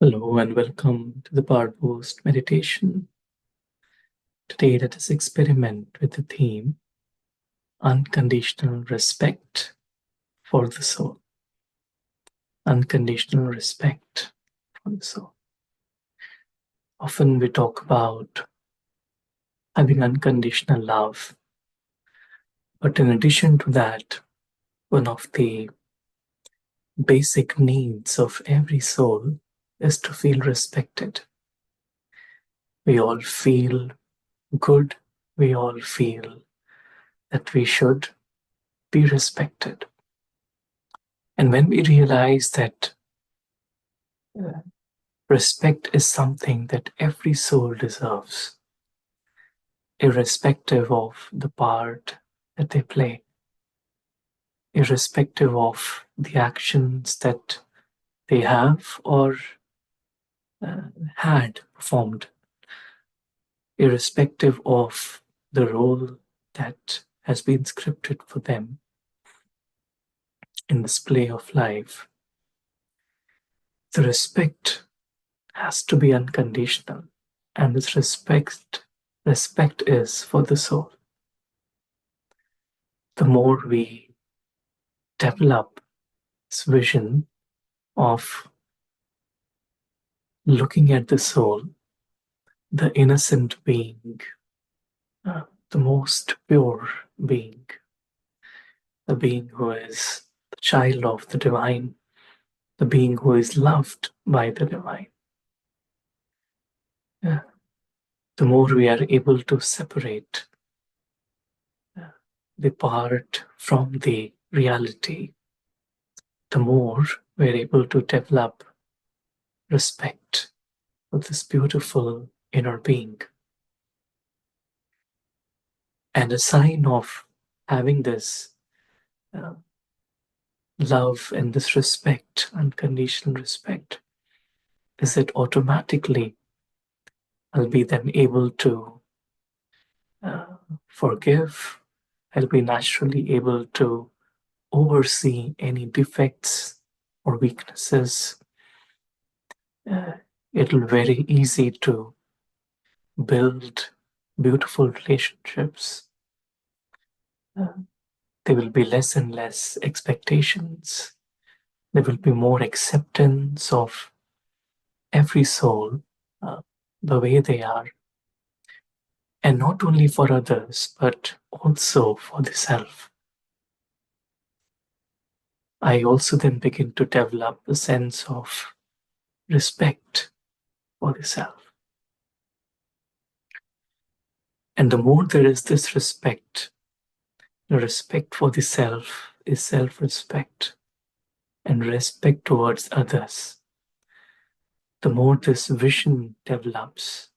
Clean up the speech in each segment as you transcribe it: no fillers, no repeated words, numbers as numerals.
Hello and welcome to the Powerboost meditation. Today, let us experiment with the theme unconditional respect for the soul. Unconditional respect for the soul. Often we talk about having unconditional love, but in addition to that, one of the basic needs of every soul is to feel respected. We all feel good, we all feel that we should be respected. And when we realize that uh, respect is something that every soul deserves, irrespective of the part that they play, irrespective of the actions that they have or had performed, irrespective of the role that has been scripted for them in this play of life, the respect has to be unconditional. And this respect is for the soul. The more we develop this vision of looking at the soul, the innocent being, the most pure being, the being who is the child of the divine, the being who is loved by the divine. The more we are able to separate the part from the reality, the more we're able to develop respect for this beautiful inner being. And a sign of having this uh, love and this respect, unconditional respect, is that automatically I'll be then able to uh, forgive. I'll be naturally able to oversee any defects or weaknesses. It'll be very easy to build beautiful relationships. There will be less and less expectations. There will be more acceptance of every soul, uh, the way they are, and not only for others, but also for the self. I also then begin to develop a sense of respect for the self. And the more there is this respect, the respect for the self is self respect, and respect towards others, the more this vision develops,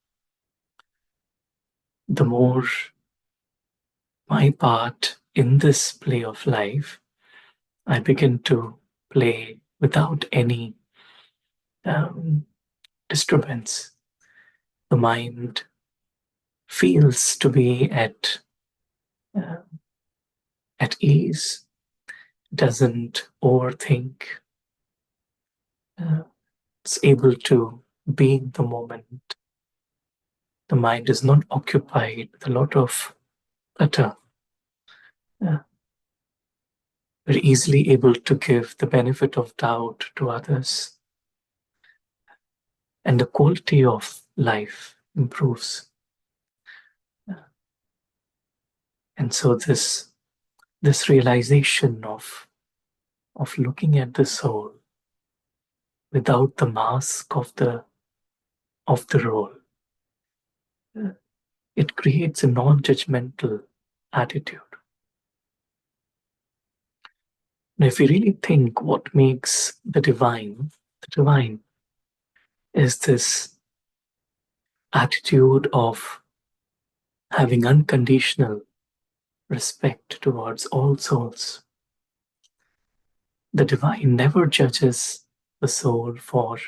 the more my part in this play of life, I begin to play without any um, disturbance. The mind feels to be uh, at ease, doesn't overthink, it's able to be in the moment. The mind is not occupied with a lot of clutter. Uh, we're easily able to give the benefit of doubt to others, and the quality of life improves. And so this realization of looking at the soul without the mask of the role, it creates a non-judgmental attitude. Now, if we really think what makes the divine is this attitude of having unconditional respect towards all souls. The divine never judges the soul for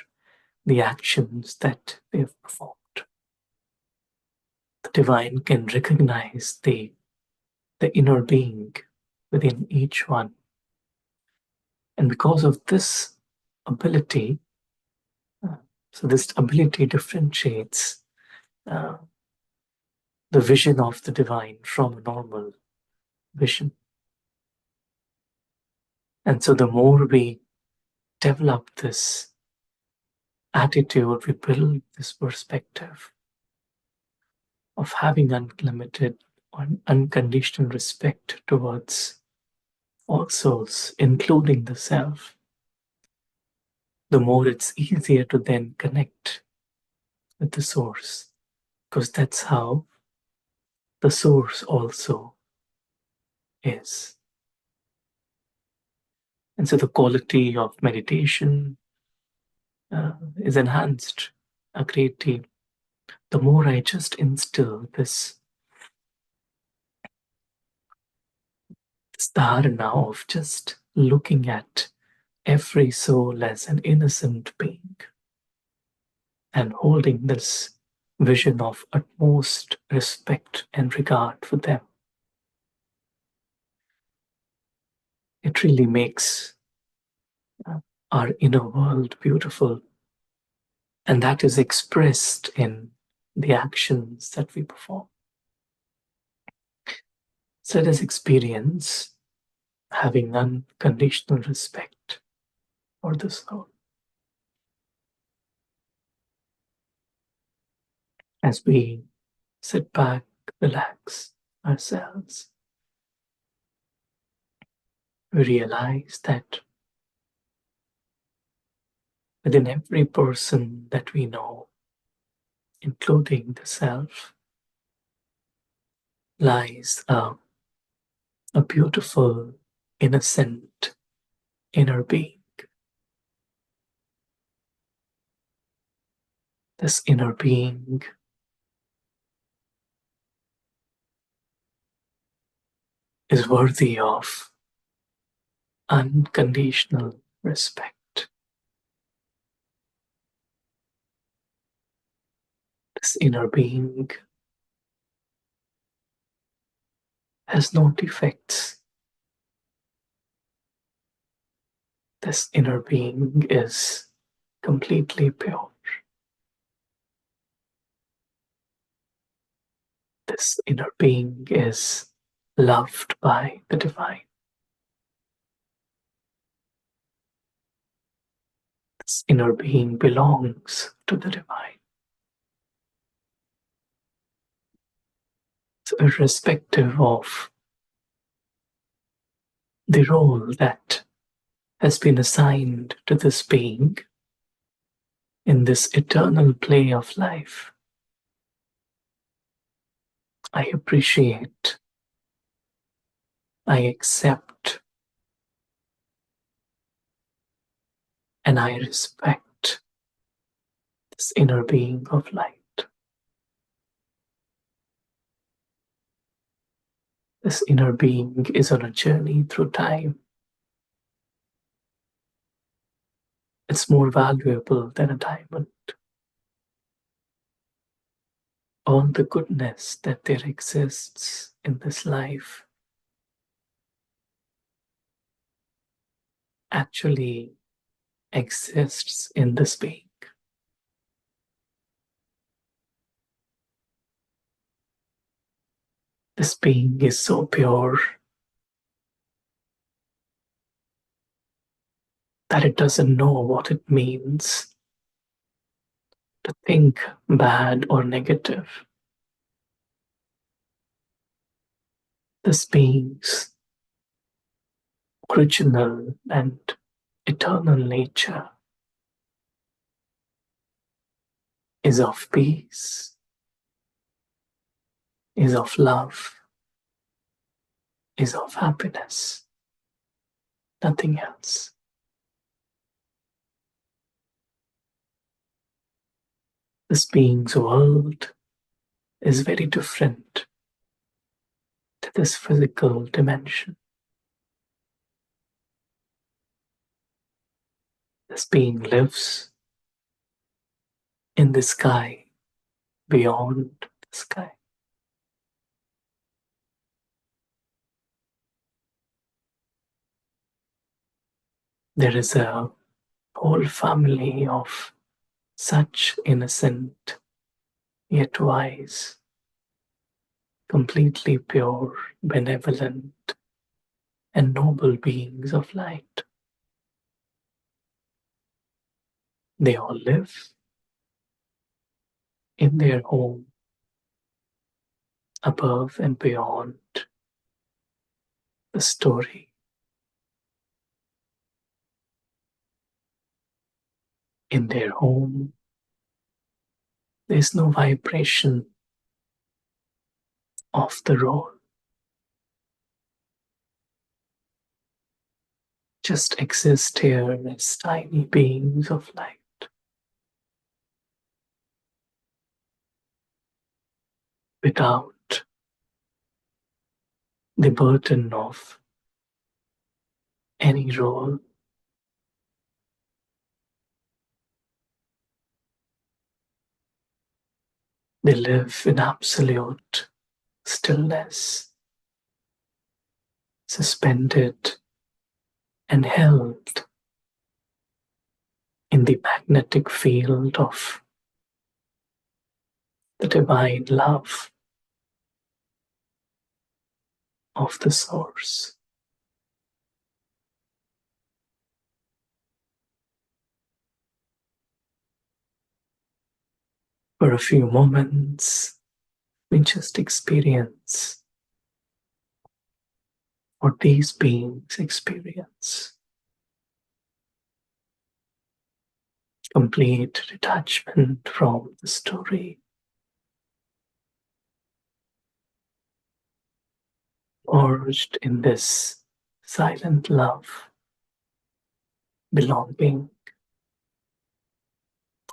the actions that they have performed. The divine can recognize the inner being within each one. And because of this ability, So this ability differentiates uh, the vision of the divine from a normal vision. And so the more we develop this attitude, we build this perspective of having unlimited, unconditional respect towards all souls, including the self, the more it's easier to then connect with the source, because that's how the source also is. And so the quality of meditation is enhanced a great deal. The more I just instill this dharana of just looking at every soul as an innocent being and holding this vision of utmost respect and regard for them, it really makes our inner world beautiful. And that is expressed in the actions that we perform. So let us experience having unconditional respect for the soul. As we sit back, relax ourselves, we realize that within every person that we know, including the self, lies a beautiful, innocent inner being. This inner being is worthy of unconditional respect. This inner being has no defects. This inner being is completely pure. This inner being is loved by the divine. This inner being belongs to the divine. So, irrespective of the role that has been assigned to this being in this eternal play of life, I appreciate, I accept, and I respect this inner being of light. This inner being is on a journey through time. It's more valuable than a diamond. All the goodness that there exists in this life actually exists in this being. This being is so pure that it doesn't know what it means to think bad or negative. This being's original and eternal nature is of peace, is of love, is of happiness, nothing else. This being's world is very different to this physical dimension. This being lives in the sky, beyond the sky. There is a whole family of such innocent yet wise, completely pure, benevolent, and noble beings of light. They all live in their home, above and beyond the story. In their home, there is no vibration of the role, just exist here as tiny beings of light, without the burden of any role. They live in absolute stillness, suspended and held in the magnetic field of the divine love of the source. For a few moments, we just experience what these beings experience. Complete detachment from the story, forged in this silent love, belonging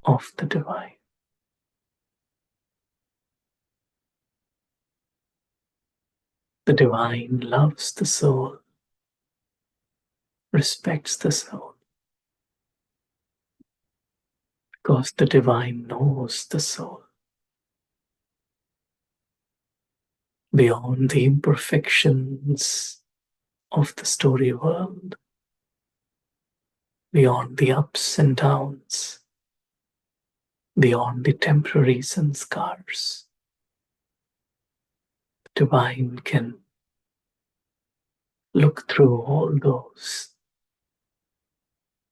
of the divine. The divine loves the soul, respects the soul, because the divine knows the soul beyond the imperfections of the story world, beyond the ups and downs, beyond the temporaries and scars. The divine can look through all those,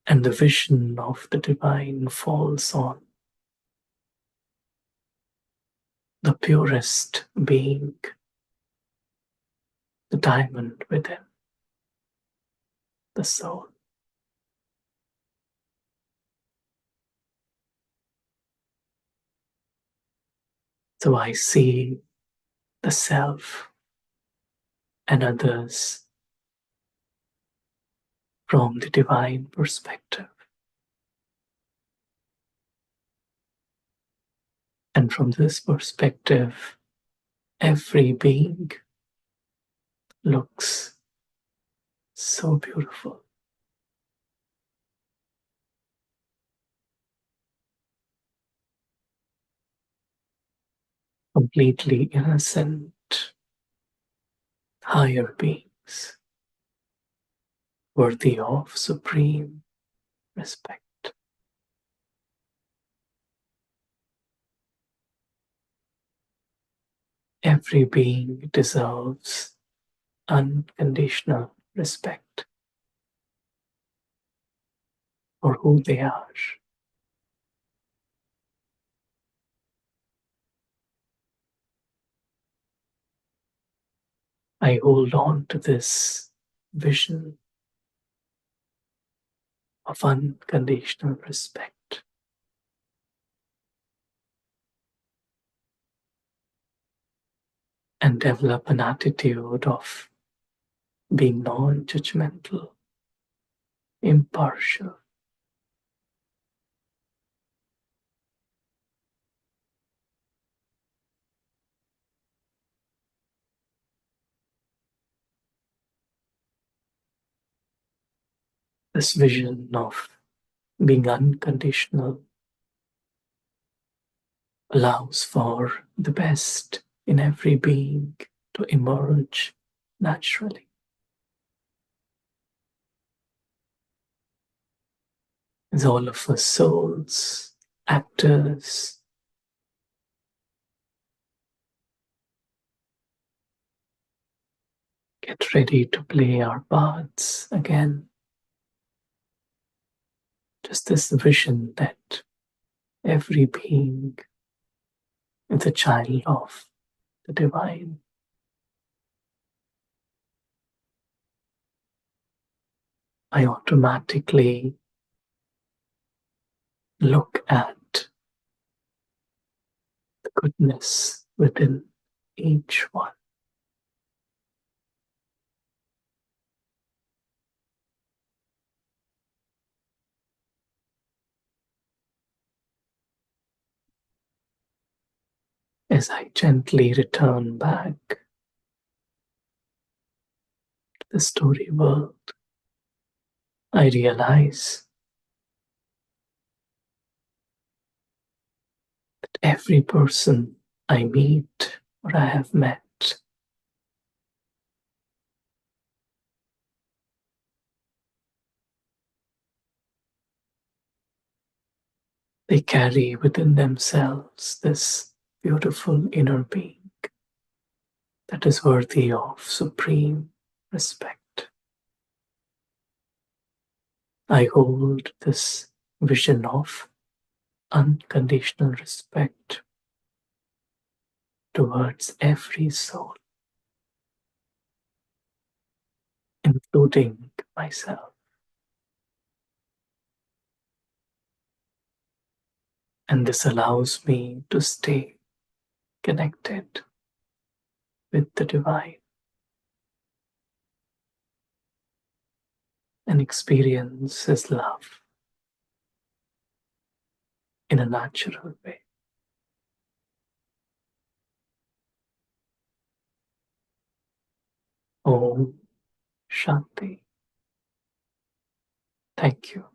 and the vision of the divine falls on the purest being, the diamond within, the soul. So I see the self and others from the divine perspective. And from this perspective, every being looks so beautiful. Completely innocent, higher beings, worthy of supreme respect. Every being deserves unconditional respect for who they are. I hold on to this vision of unconditional respect and develop an attitude of being non judgmental, impartial. This vision of being unconditional allows for the best in every being to emerge naturally. As all of us souls actors get ready to play our parts again. Just this vision that every being is a child of the divine. I automatically look at the goodness within each one. As I gently return back to the story world, I realize that every person I meet or I have met, they carry within themselves this beautiful inner being that is worthy of supreme respect. I hold this vision of unconditional respect towards every soul, including myself. And this allows me to stay connected with the divine and experience His love in a natural way. Om Shanti. Thank you.